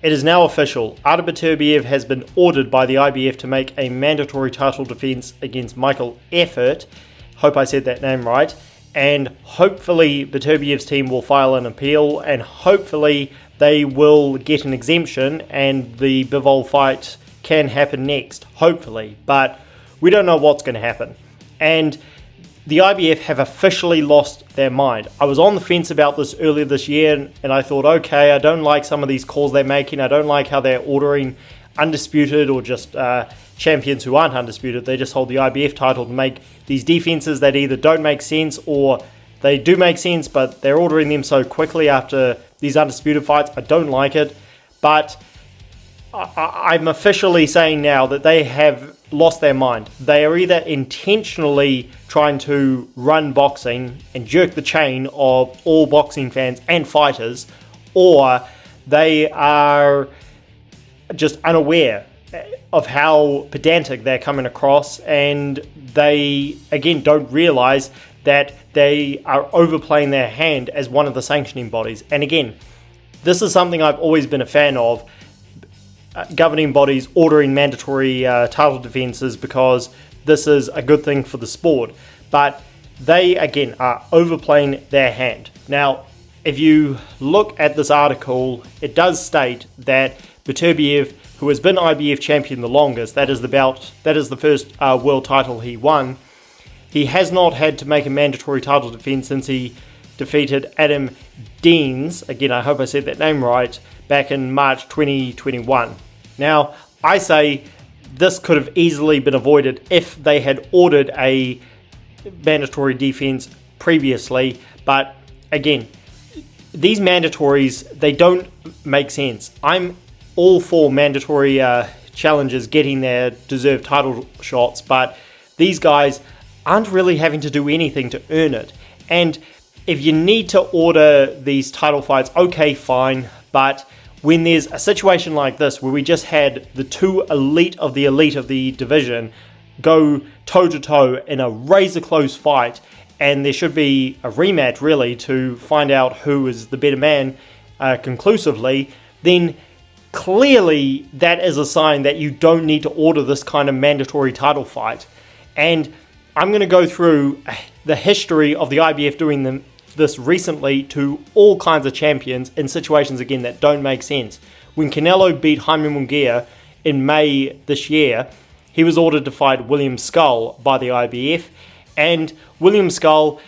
It is now official. Artur Beterbiev has been ordered by the IBF to make a mandatory title defense against Michael Effort. Hope I said that name right. And hopefully Beterbiev's team will file an appeal, and hopefully they will get an exemption and the Bivol fight can happen next. Hopefully. But we don't know what's going to happen. And the IBF have officially lost their mind. I was on the fence about this earlier this year, and I thought, okay, I don't like some of these calls they're making. I don't like how they're ordering undisputed or just champions who aren't undisputed. They just hold the IBF title to make these defenses that either don't make sense or they do make sense, but they're ordering them so quickly after these undisputed fights. I don't like it, but I'm officially saying now that they have lost their mind. They are either intentionally trying to run boxing and jerk the chain of all boxing fans and fighters, or they are just unaware of how pedantic they're coming across, and they again don't realize that they are overplaying their hand as one of the sanctioning bodies. And again, this is something I've always been a fan of, governing bodies ordering mandatory title defenses, because this is a good thing for the sport. But they, again, are overplaying their hand. Now, if you look at this article, it does state that Beterbiev, who has been IBF champion the longest, that is the first world title he won, he has not had to make a mandatory title defense since he defeated Adam Deans, again I hope I said that name right, back in March 2021. Now, I say this could have easily been avoided if they had ordered a mandatory defense previously, but again, these mandatories, they don't make sense. I'm all for mandatory challengers getting their deserved title shots, but these guys aren't really having to do anything to earn it. And if you need to order these title fights, okay, fine, but when there's a situation like this where we just had the two elite of the division go toe-to-toe in a razor-close fight, and there should be a rematch really to find out who is the better man conclusively, then clearly that is a sign that you don't need to order this kind of mandatory title fight. And I'm going to go through the history of the IBF doing this recently to all kinds of champions in situations, again, that don't make sense. When Canelo beat Jaime Munguia in May this year, he was ordered to fight William Skull by the IBF, and William Skull,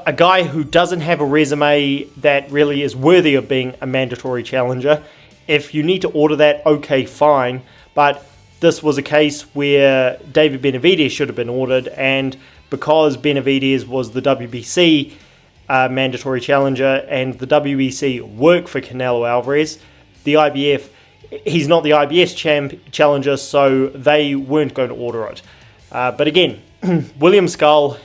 a guy who doesn't have a resume that really is worthy of being a mandatory challenger. If you need to order that, okay, fine, but this was a case where David Benavidez should have been ordered, and because Benavidez was the WBC mandatory challenger and the WBC worked for Canelo Alvarez, the IBF, he's not the IBS challenger, so they weren't going to order it. But again, William Skull,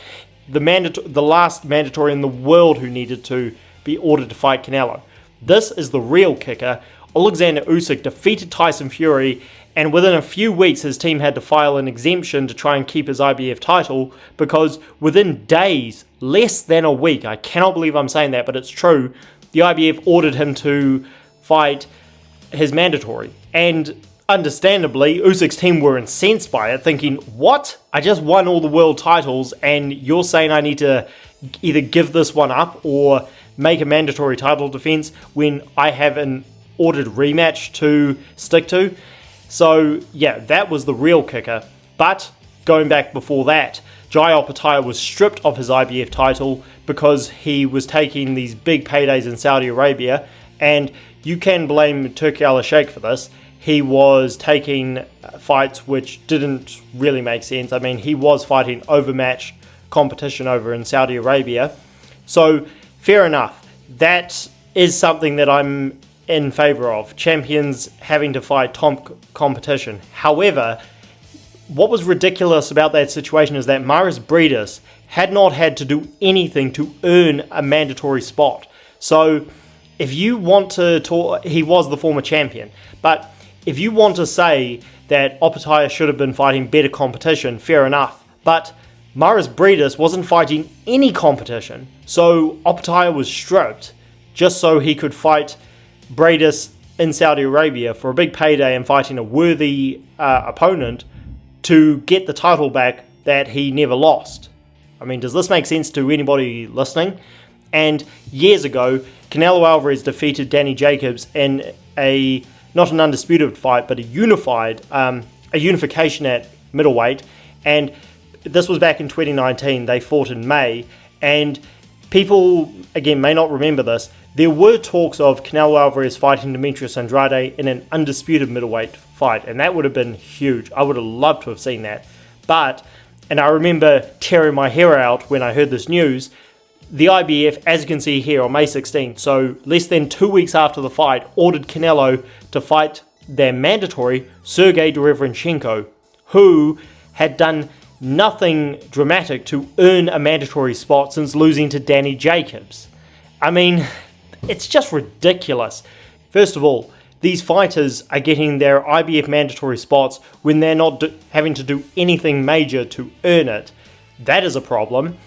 the last mandatory in the world who needed to be ordered to fight Canelo. This is the real kicker. Alexander Usyk defeated Tyson Fury, and within a few weeks his team had to file an exemption to try and keep his IBF title, because within days, less than a week, I cannot believe I'm saying that, but it's true, the IBF ordered him to fight his mandatory. And understandably, Usyk's team were incensed by it, thinking, what? I just won all the world titles and you're saying I need to either give this one up or make a mandatory title defense when I have an ordered rematch to stick to? So yeah, that was the real kicker. But going back before that, Jai Opetaia was stripped of his IBF title because he was taking these big paydays in Saudi Arabia, and you can blame Turki Al-Sheikh for this. He was taking fights which didn't really make sense. I mean, he was fighting overmatched competition over in Saudi Arabia. So fair enough. That is something that I'm in favor of, champions having to fight top competition. However, what was ridiculous about that situation is that Maris Breidis had not had to do anything to earn a mandatory spot. So if you want to talk, he was the former champion, but if you want to say that Opetaia should have been fighting better competition, fair enough, but Maris Breidis wasn't fighting any competition, so Opetaia was stripped just so he could fight Breidis in Saudi Arabia for a big payday and fighting a worthy opponent to get the title back that he never lost. I mean, does this make sense to anybody listening? And years ago, Canelo Alvarez defeated Danny Jacobs in not an undisputed fight, but a unification at middleweight. And this was back in 2019. They fought in May. And people, again, may not remember this. There were talks of Canelo Alvarez fighting Dmitry in an undisputed middleweight fight. And that would have been huge. I would have loved to have seen that. And I remember tearing my hair out when I heard this news. The IBF, as you can see here, on May 16th, so less than 2 weeks after the fight, ordered Canelo to fight their mandatory Sergey Derevyanchenko, who had done nothing dramatic to earn a mandatory spot since losing to Danny Jacobs. I mean, it's just ridiculous. First of all, these fighters are getting their IBF mandatory spots when they're not having to do anything major to earn it. That is a problem.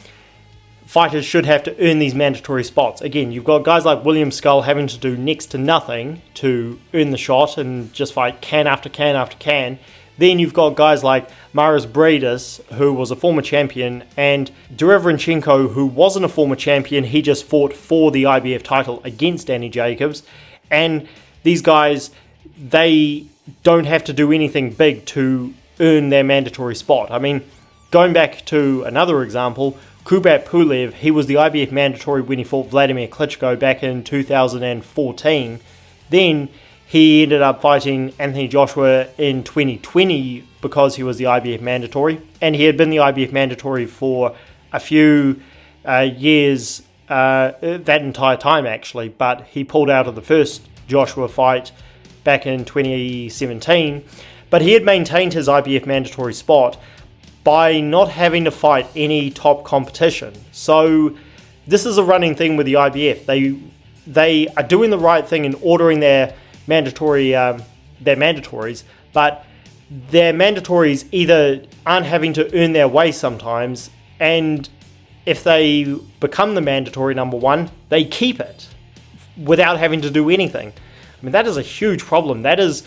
Fighters should have to earn these mandatory spots. Again, you've got guys like William Skull having to do next to nothing to earn the shot and just fight can after can after can. Then you've got guys like Maris Breidis, who was a former champion, and Derevyanchenko, who wasn't a former champion. He just fought for the IBF title against Danny Jacobs. And these guys, they don't have to do anything big to earn their mandatory spot. I mean, going back to another example, Kubrat Pulev, he was the IBF mandatory when he fought Vladimir Klitschko back in 2014. Then he ended up fighting Anthony Joshua in 2020 because he was the IBF mandatory. And he had been the IBF mandatory for a few years, that entire time actually. But he pulled out of the first Joshua fight back in 2017. But he had maintained his IBF mandatory spot by not having to fight any top competition. So this is a running thing with the IBF. They are doing the right thing in ordering their mandatories, but their mandatories either aren't having to earn their way sometimes, and if they become the mandatory number one, they keep it without having to do anything. I mean, that is a huge problem. That is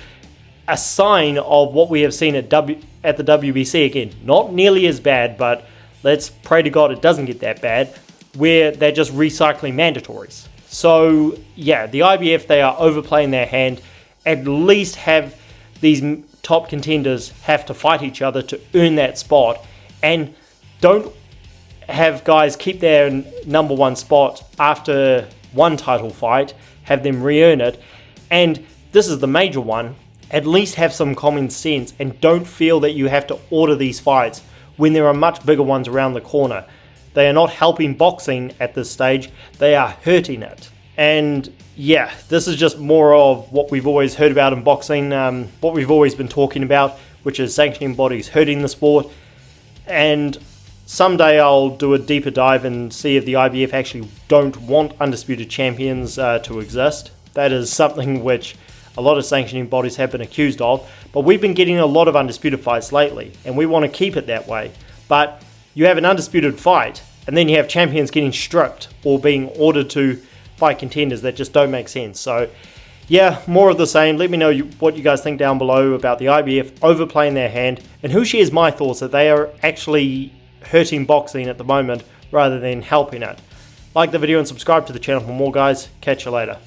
a sign of what we have seen at the WBC. Again, not nearly as bad, but let's pray to God it doesn't get that bad, where they're just recycling mandatories. So yeah, the IBF, they are overplaying their hand. At least have these top contenders have to fight each other to earn that spot, and don't have guys keep their number one spot after one title fight, have them re-earn it. And this is the major one. At least have some common sense and don't feel that you have to order these fights when there are much bigger ones around the corner. They are not helping boxing at this stage, they are hurting it. And yeah, this is just more of what we've always heard about in boxing, what we've always been talking about, which is sanctioning bodies hurting the sport. And someday I'll do a deeper dive and see if the IBF actually don't want undisputed champions to exist. That is something which a lot of sanctioning bodies have been accused of, but we've been getting a lot of undisputed fights lately, and we want to keep it that way. But you have an undisputed fight, and then you have champions getting stripped or being ordered to fight contenders that just don't make sense. So yeah, more of the same. Let me know what you guys think down below about the IBF overplaying their hand, and who shares my thoughts that they are actually hurting boxing at the moment rather than helping it. Like the video and subscribe to the channel for more, guys. Catch you later.